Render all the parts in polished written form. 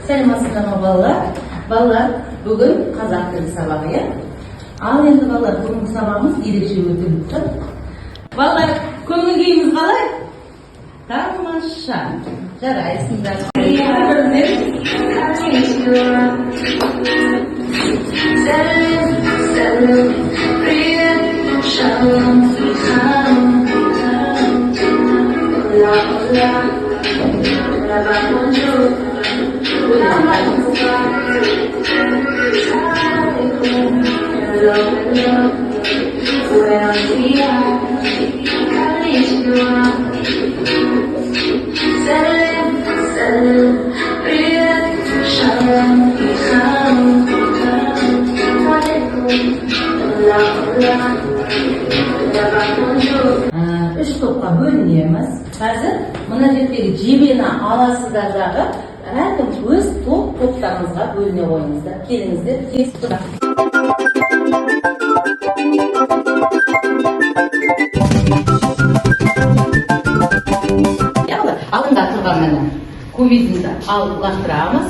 Саламатсыздар ма балалар? Балалар, бүгін қазақ тілі сабағы, иә? Ал енді балалар, бүгінгі сабағымыз ерекше өтіп тұр. Балалар, көңіл күйіміз қалай? Тамаша. Жарайсыңдар. Үш топқа бөлінеміз. Қазір мына жердегі жебені аласыздар дағы, әркім өз топтарыңызға бөліне қойыңыздар. Келіңіздер, тез тұрар. Алдында тұрған міне кубизмді алып лақтырамыз.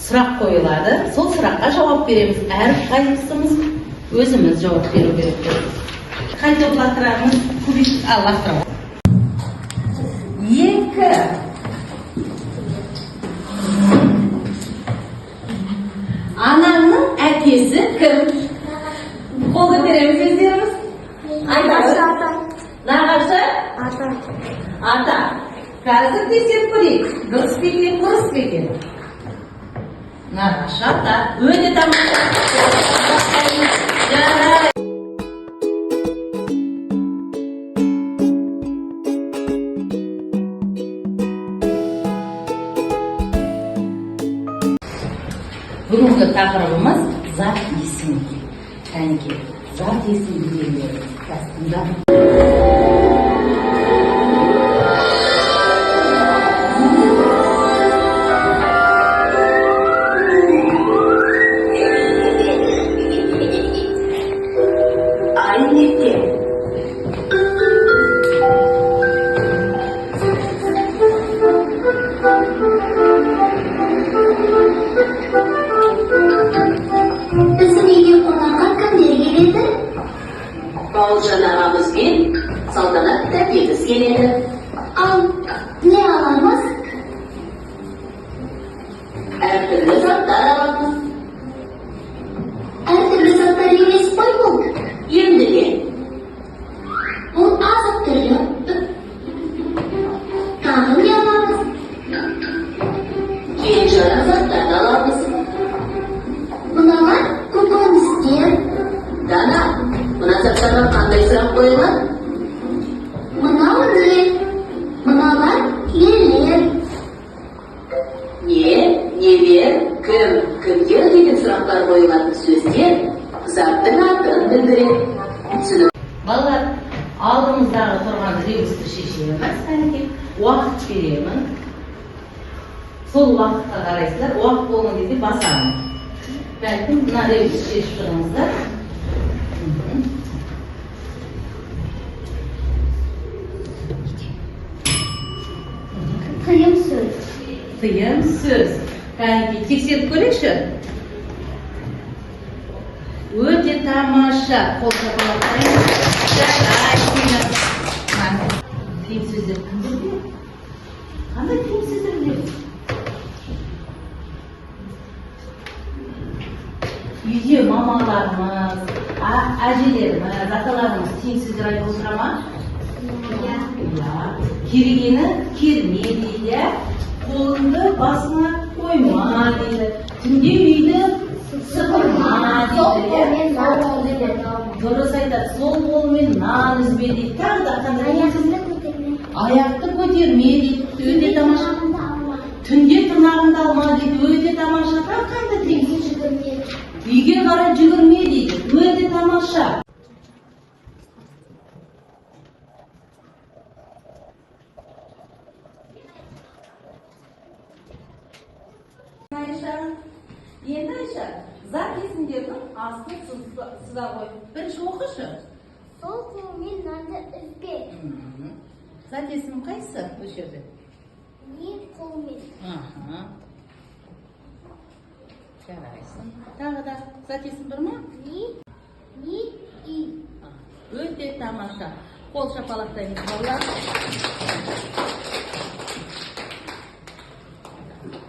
Сұрақ қойылады. Сол сұраққа жауап береміз. Әрқайсымыз өзіміз жауап беру керек. Қай топ лақтырамыз? Кубик лақтырамыз. 2. Анаңның әкесі кім? Қол көтереміз өздеріміз. Нағашы? Ата. Қазір тексеріп көрейік. Дұрыс па екен, бұрыс па екен? Нағашы ата. Өте тамаша. Жарай. Бүгінгі тақырыбымыз зат есім. Кәнекей, зат есім белгілері. Тыңдап. Бауыржан ағамыз бен Салтанат тәтеміз келеді. Ал не аламыз? Әртүрлі заттар аламыз. Әртүрлі заттар емес қой бұл. Ендіге Бұл азық түрлі. Тағы не аламыз? кейін жарар заттарды аламыз. Мыналар көкөністер. Дана, мына заттарға қандай сұрақ қойылады? Мынау не? Мыналар нелер? Не, нелер, кім, кімдер деген сұрақтар қойылатын сөздер заттың атын білдіреді. Түсінік. Балалар, алдымыздағы тұрған ребусты шешеміз. Кәнекей, уақыт беремін. Сол уақытқа қарайсыздар, уақыт болған кезде басамын. Бәлкім, мына ребусты шешіп тұрыңыздар. Тыйым сөз. Тыйым сөз. Кәнекей, тексеріп көрейікші. Өте тамаша. Қол шапалақтайын. Жарайсыңдар. Тыйым сөздер кімдер біледі? Қандай тыйым сөздер біледі? Үйде мамаларымыз, әжелеріміз, аталарымыз тыйым сөздер айтып отыра ма? Керегені керме дейді, қолыңды басына қойма дейді, түнде үйді сыпырма дейді. Дұрыс айтады, сол қолмен нан үзбе дейді. Тағы да қандай? Аяқты көтерме дейді. Өте тамаша. Түнде тырнағыңды алма дейді. Өте тамаша. Тағы қандай дейді? Үйге қарай жүгірме дейді. Өте тамаша. Енді Айша, зат есімдердің астын сыза қой. Бірінші оқышы. Сол қолмен нанды үзбе. Зат есімі қайсы осы жерде? Не қолмен. Жарайсың. Тағы да затесің бар ма? Ни, и. Өте тамаша. Қол шапалақтаймыз балалар.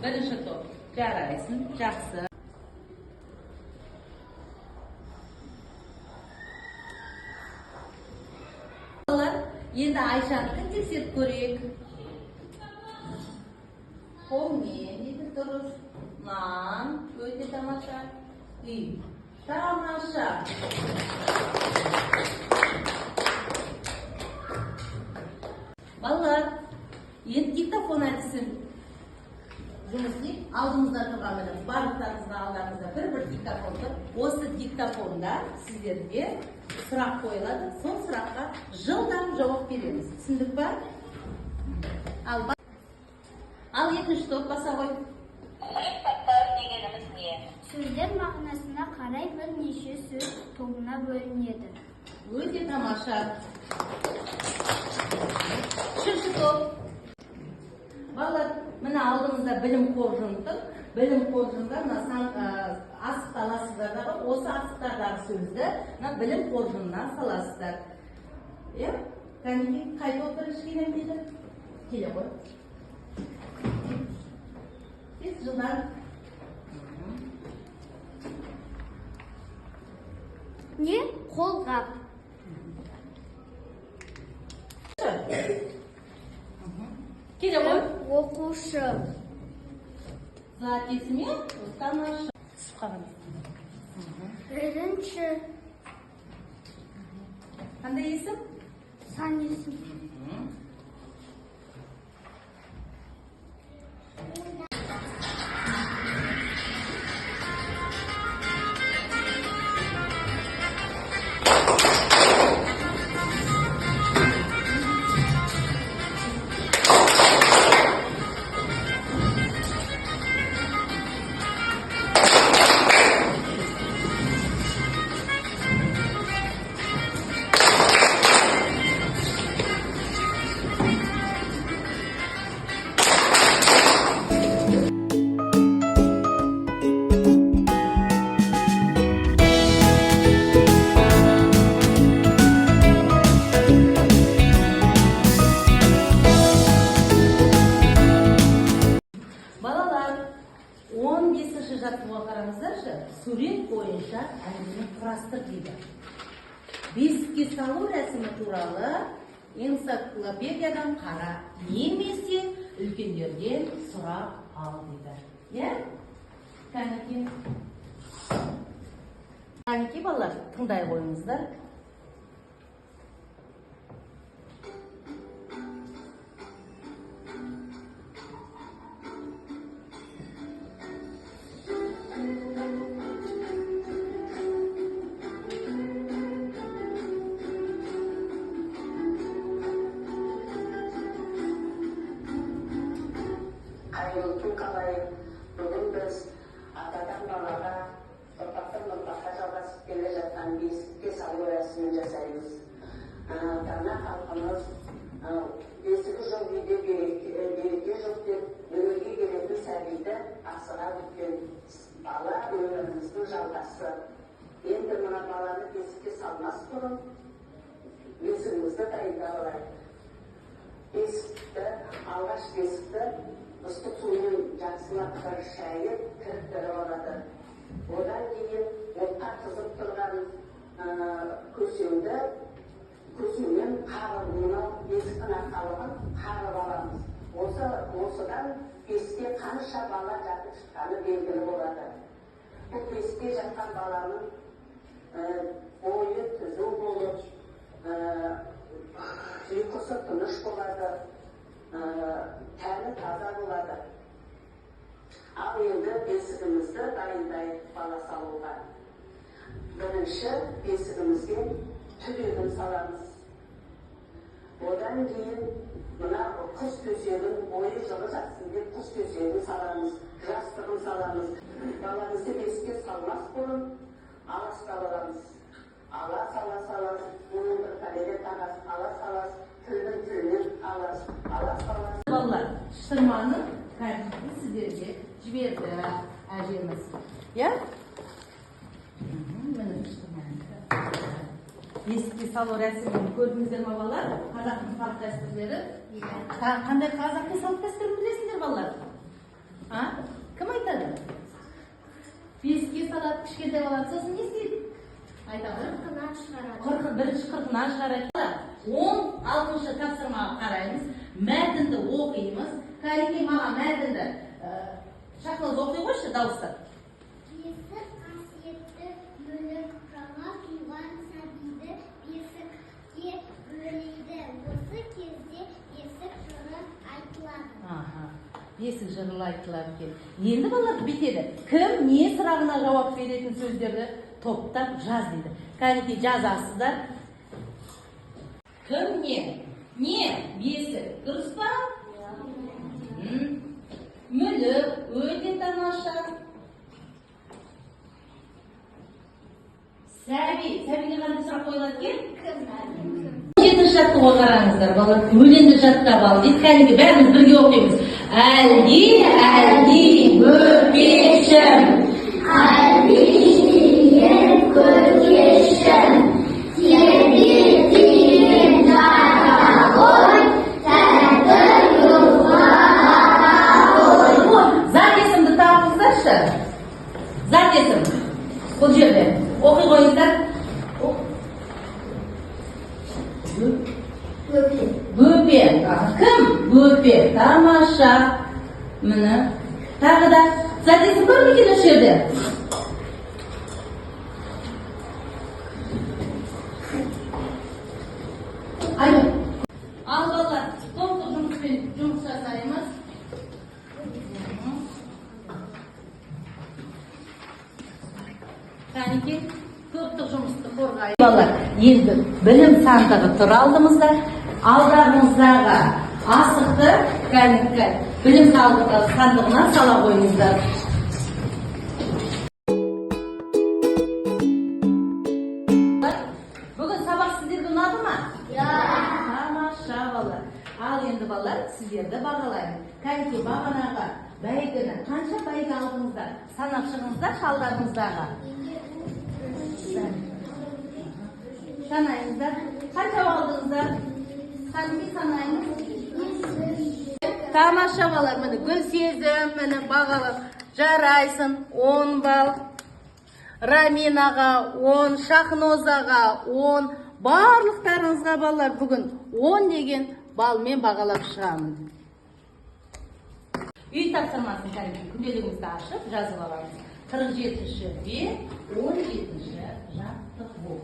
Бірінші топ. Жарайсың. Жақсы. Балалар, енді Айшаны тексеріп көрейік. Қолмен дейді дұрыс. Нан, өте тамаша. Үй. Тамаша. Балалар, енді диктофон әдісін жұмыс істейік. Алдымызда тұрған міне барлықтарыңызға алдарыңызда бір диктофон тұр. Осы диктофонда сіздерге сұрақ қойылады. Сол сұраққа жылдам жауап береміз. Түсіндік па? Ал екінші топ баса ғой. Сипаттар дегеніміз не? Сөздер мағынасына қарай бірнеше сөз тобына бөлінеді. Өте тамаша. Үшінші топ. Балалар, мына алдымызда білім қоржыны тұр. Білім қоржынында асықты аласыздар. Осы асықтардағы сөзді білім қоржынына саласыздар. Кәнекей, қай топ бірінші келем дейді? Келе ғой. Тез жылдан. Не? Қолғап. Келе ғой. Оқушы. Затесіме тамаша. Бірінші. Қандай есім? Сан есім. жаттығуға қараңыздаршы, сурет бойынша әңгімені құрастыр дейді. Бесікке салу рәсімі туралы энциклопедиядан қара, немесе үлкендерден сұрап ал дейді. Кәнекей балалар, тыңдай қойыңыздар. Бүгін біз атадан балаға, ұрпақтан ұрпаққа жалғасып келе жатқан бесікке салу рәсімін жасаймыз. Дана халқымыз бесігі жоқ үйде береке жоқ деп өмірге келетін сәбиді асыға күткен бала өміріміздің жалғасы. Енді мына баланы бесікке салмас бұрын бесігімізді дайындап алайық. Алғаш бесікті ыстық сумен жақсылап бір шайып кіріктіріп алады. Одан кейін отқа қызып тұрған көсеумен қағып, бесіктің арқалығын қағып аламыз. Осыдан бесікте қанша бала жатып шыққаны белгілі болады. Бұл бесікте жатқан баланың бойы түзу болып, ұйқысы тыныш болады, тәні таза болады. Ал енді бесігімізді дайындайық бала салуға. Бірінші бесігімізге түлегін саламыз. Одан кейін мына құс төсегін, бойы жылы жатсын деп құс төсегін саламыз, жастығын саламыз. Баламызды бесікке салмас бұрын аластап аламыз. Алас, оның бір пәлеге тағас, алас, тілінің алас. Балалар, шырманы кәдімгі сіздерге жіберді. әжеміз. Иә? Есікке салу рәсімін көрдіңіздер ме балалар? Қазақтың салт дәстүрлері. Қандай қазақтың салт дәстүрін білесіңдер балалар? Кім айтады? Бесікке салады, кішкентай балалар, сосын не істейді? Айтады. Бірінші қырқынан шығарады. 16-шы тапсырмаға қараймыз. Мәтінді оқимыз. Кәлекей маған мәтінді шақылыз оқи қойшы, дауыстап. Бесік қасиетті бөлік, жаңа туған сәбиді бесікке бөлейді. Осы кезде бесік жыры айтылады. Бесік жыры айтылады екен. Енді балалар бітеді. Кім не сұрағына жауап беретін сөздерді топтап жаз дейді. Кәлекей жазасыздар. Кім не? Не? Бесік. Дұрыс па? Мүлік. Өте тамаша. Сәби. Сәбиге қандай сұрақ қойылады екен? 17-ші жаттығуға қараңыздар, балалар. Өлеңді жаттап ал дейді. Кәдімгі бәріміз бірге оқимыз. Әлди, көкешім. Әлдишейін көкешім. Тербетейін жара ғой, тәтті юғара ғой. Зат есімді табыңыздаршы. Зат есім. Бұл жерде. Оқи қойыңыздар. Бөпе. Кім? Бөпе. Тамаша. Міне. Тағы да. Зат есім бар ма екен осы жерде? Ал балалар, топтық жұмыспен жұмыс жасаймыз. Кәнекей, топтық жұмысты қорғаймыз. Балалар, енді білім сандығы тұр алдымызда. Алдарыңыздағы асықты кәнекей білім сандығына сала қойыңыздар. Бүгін сабақ сіздерге ұнады ма? Тамаша балалар. Ал енді балалар, сіздерді бағалаймын. Кәнекей бағанаға бәйгіні қанша бәйгі алдыңыздар? Санап шығыңыздар шалдарыңыздағы. Санайыңыздар. Қанша алдыңыздар? Кәнекей санайыңыз. Тамаша балалар, міне Гүлсезім, міне бағалап жарайсың 10 балл. Раминаға 10, Шахнозаға 10, барлықтарыңызға балалар бүгін 10 деген балмен бағалап шығамын. Үй тапсырмасын кәнекей күнделігімізді ашып жазып аламыз. 47-ші бе, 17-ші жаттығу.